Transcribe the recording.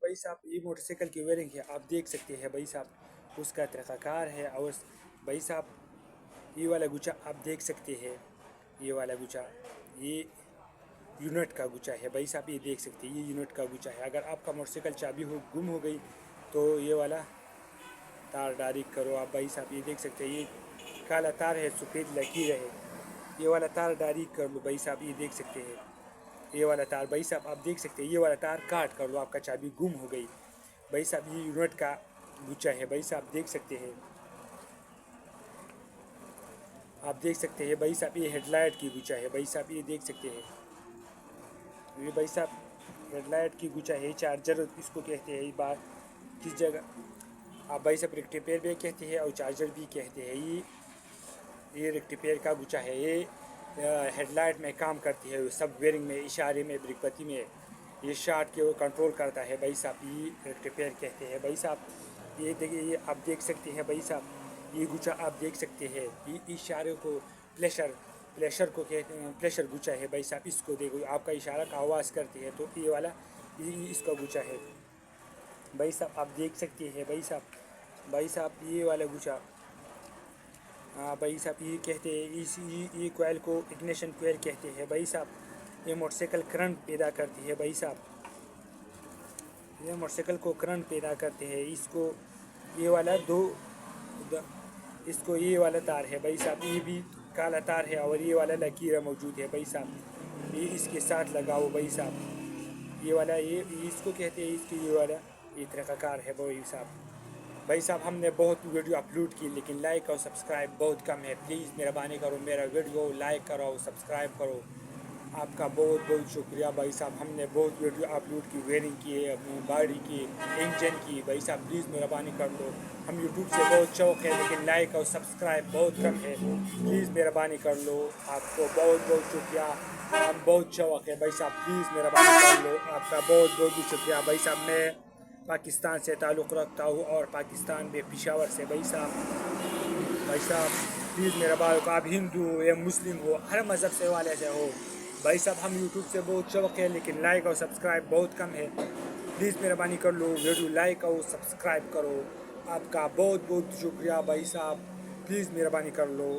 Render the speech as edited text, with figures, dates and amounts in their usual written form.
بھائی صاحب یہ موٹر سائیکل کی ویئرنگ ہے، آپ دیکھ سکتے ہیں بھائی صاحب اس کا طریقہ کار ہے. اور بھائی صاحب یہ والا گچا آپ دیکھ سکتے ہیں، یہ والا گچا یہ یونٹ کا گچا ہے بھائی صاحب. یہ دیکھ سکتے ہیں یہ یونٹ کا گچا ہے. اگر آپ کا موٹر سائیکل چابی گم ہو گئی تو یہ والا تار ڈائریکٹ کرو آپ بھائی صاحب. یہ دیکھ سکتے ہیں یہ کالا تار ہے، سفید لکیر ہے، یہ والا تار ڈائریکٹ کر لو بھائی صاحب. یہ دیکھ سکتے ہیں یہ والا تار بھائی صاحب آپ دیکھ سکتے ہیں، یہ والا تار کاٹ کر لو، آپ کا چابی گم ہو گئی بھائی صاحب. یہ یونٹ کا گچا ہے بھائی صاحب دیکھ سکتے ہیں، آپ دیکھ سکتے ہیں بھائی صاحب. یہ ہیڈ لائٹ کی گچا ہے بھائی صاحب. یہ دیکھ سکتے ہیں یہ بھائی صاحب ہیڈ لائٹ کی گچا ہے. چارجر اس کو کہتے ہیں. یہ بات کس جگہ آپ بھائی صاحب ریکٹیفائر بھی کہتے ہیں اور چارجر بھی کہتے ہیں. یہ ریکٹیفائر کا گچا ہے. یہ ہیڈ لائٹ میں کام کرتی ہے، سب ویئرنگ میں، اشارے میں، بریک پتی میں یہ شارٹ کے وہ کنٹرول کرتا ہے بھائی صاحب. یہ ریکٹیفائر کہتے ہیں بھائی صاحب. یہ دیکھیے یہ آپ دیکھ سکتے ہیں بھائی صاحب، یہ گچا آپ دیکھ سکتے ہیں. یہ اشارے کو پلیشر کو کہتے ہیں، پلیشر گچا ہے بھائی صاحب. اس کو دیکھو آپ کا اشارہ کا آواز کرتے ہیں تو یہ والا یہ اس کا گچا ہے بھائی صاحب. آپ دیکھ سکتے ہیں بھائی صاحب. بھائی صاحب یہ والا گچا بھائی صاحب یہ کہتے ہیں، یہ کوئل کو اگنیشن کوئل کہتے ہیں بھائی صاحب. یہ موٹر سائیکل کرنٹ پیدا کرتی ہے بھائی صاحب. یہ موٹر سائیکل کو کرنٹ پیدا کرتے ہیں. اس کو یہ والا اس کو یہ والا تار ہے بھائی صاحب. یہ بھی کالا تار ہے اور یہ والا لکیر موجود ہے بھائی صاحب. یہ اس کے ساتھ لگاؤ بھائی صاحب. یہ والا یہ اس کو کہتے ہیں، اس کی یہ والا یہ طریقہ کار ہے بھائی صاحب. بھائی صاحب ہم نے بہت ویڈیو اپلوڈ کی لیکن لائک اور سبسکرائب بہت کم ہے. پلیز مہربانی کرو میرا ویڈیو لائک کرو، سبسکرائب کرو. آپ کا بہت بہت شکریہ بھائی صاحب. ہم نے بہت ویڈیو اپلوڈ کی، ویئرنگ کی، گاڑی کی، انجن کی بھائی صاحب. پلیز مہربانی کر لو. ہم یوٹیوب سے بہت شوق ہے لیکن لائک اور سبسکرائب بہت کم ہے. پلیز مہربانی کر لو. آپ کو بہت بہت شکریہ. ہم بہت شوق ہے بھائی صاحب. پلیز مہربانی کر لو. آپ کا بہت بہت شکریہ بھائی صاحب. میں پاکستان سے تعلق رکھتا ہوں اور پاکستان میں پشاور سے بھائی صاحب. بھائی صاحب پلیز میرا بھائی کو، آپ ہندو یا مسلم ہو، ہر مذہب سے والے سے ہو بھائی صاحب، ہم یوٹیوب سے بہت شوق ہے لیکن لائک اور سبسکرائب بہت کم ہے. پلیز مہربانی کر لو، ویڈیو لائک اور سبسکرائب کرو. آپ کا بہت بہت شکریہ بھائی صاحب. پلیز مہربانی کر لو.